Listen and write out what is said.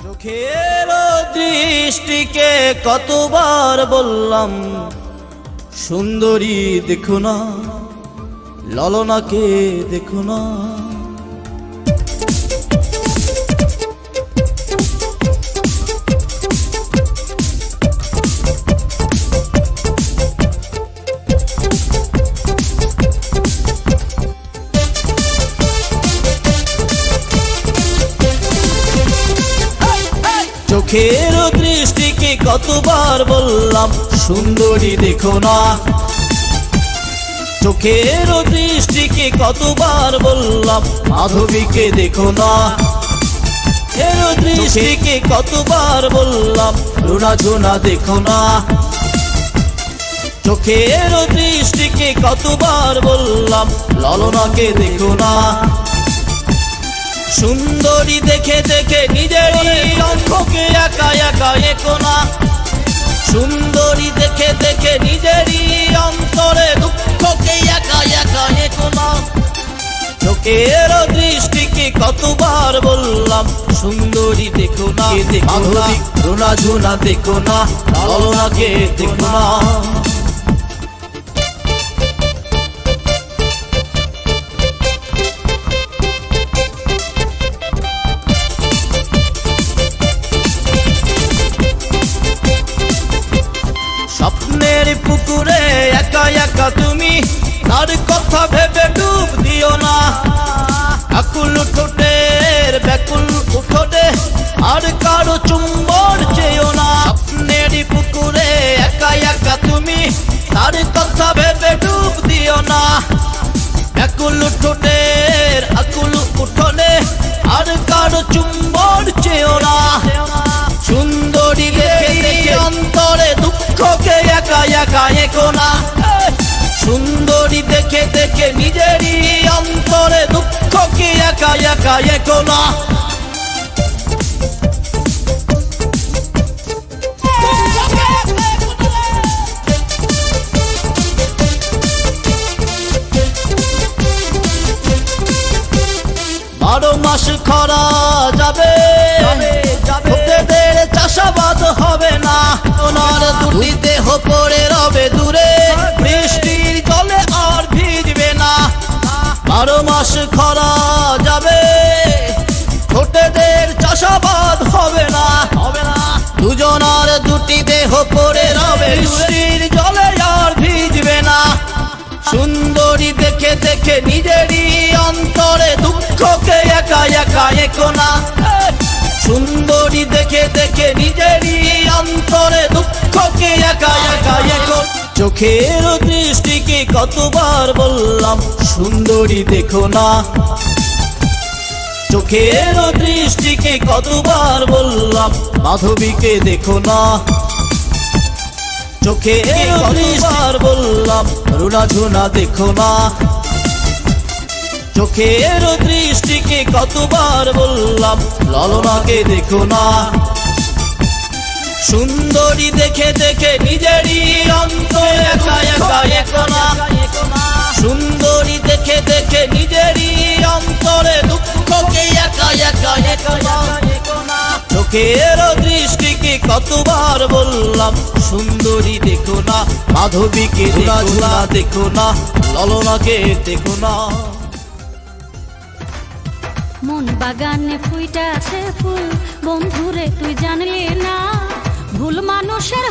চোখের দৃষ্টিকে কতবার বললাম সুন্দরী দেখো না, ললনাকে দেখো না। চোখের দৃষ্টিকে কতবার বললাম সুন্দরী দেখো না, চোখের দৃষ্টিকে কতবার বললাম মাধবীকে দেখো না, এর দৃষ্টিকে কতবার বললাম রুনা ঝুনা দেখো না, চোখের দৃষ্টিকে কতবার বললাম ললনাকে দেখো না। সুন্দরী দেখে দেখে নিজেরই অঙ্ককে একা একা এঁকো না, সুন্দরী দেখে দেখে নিজেরই অন্তরে দুঃখকে একা একা এঁকো না। চোখের দৃষ্টিকে কতবার বললাম সুন্দরী দেখো না, মাধবী রুনা ঝুনা দেখো না, ললনাকে দেখো না। স্বপ্নের পুকুরে একা একা তুমি, তার কথা ভেবে ডুব দিও না, আকুল ঠোঁটের ব্যাকুল উঠোনে আর কারো চুম্বন চেয়েও না। স্বপ্নের পুকুরে একা একা তুমি, তার কথা ভেবে ডুব দিও না, ব্যাকুল ঠোঁটের আকুল উঠোনে আর কারো চুম্বন চেয়েও না। সুন্দরী দেখে দেখে অন্তরে দুঃখকে একা একা এঁকো না, সুন্দরী দেখে দেখে নিজেরই অন্তরে দুঃখকে একা একা এঁকো না। বারো মাস খরা যাবে, তোদের চাষাবাদ হবে না, ওনার দুটি দেহ পড়ে রবে দূরে, বৃষ্টির জলে আর ভিজবে না। বারো মাস খরা যাবে, তোদের চাষাবাদ হবে না, দুজনার দুটি দেহ পড়ে রবে, বৃষ্টির জলে আর ভিজবে না। সুন্দরী দেখে দেখে নিজেরই অন্তরে দুঃখকে একা একা এঁকো না, সুন্দরী দেখে দেখে নিজেরই অন্তরে দুঃখকে একা একা এঁকো। চোখের দৃষ্টিকে কতবার বললাম সুন্দরী দেখো না, চোখের দৃষ্টিকে কতবার বললাম মাধবীকে দেখো না, চোখের কতবার বললাম রুনা ঝুনা দেখো না, চোখের দৃষ্টিকে কতবার বললাম ললনাকে দেখো না। সুন্দরী দেখে দেখে নিজেরই অন্তরে একা একা এঁকো না, সুন্দরী দেখে দেখে নিজেরই অন্তরে দুঃখকে একা একা এঁকো না। চোখের দৃষ্টিকে কতবার বললাম সুন্দরী দেখো না, মাধবীকে রুনা ঝুনা দেখো না, ললনাকে দেখো না। মন বাগানে ফুইটা আছে ফুল, বন্ধুরে তুই জানলি না, ভুল মানুষের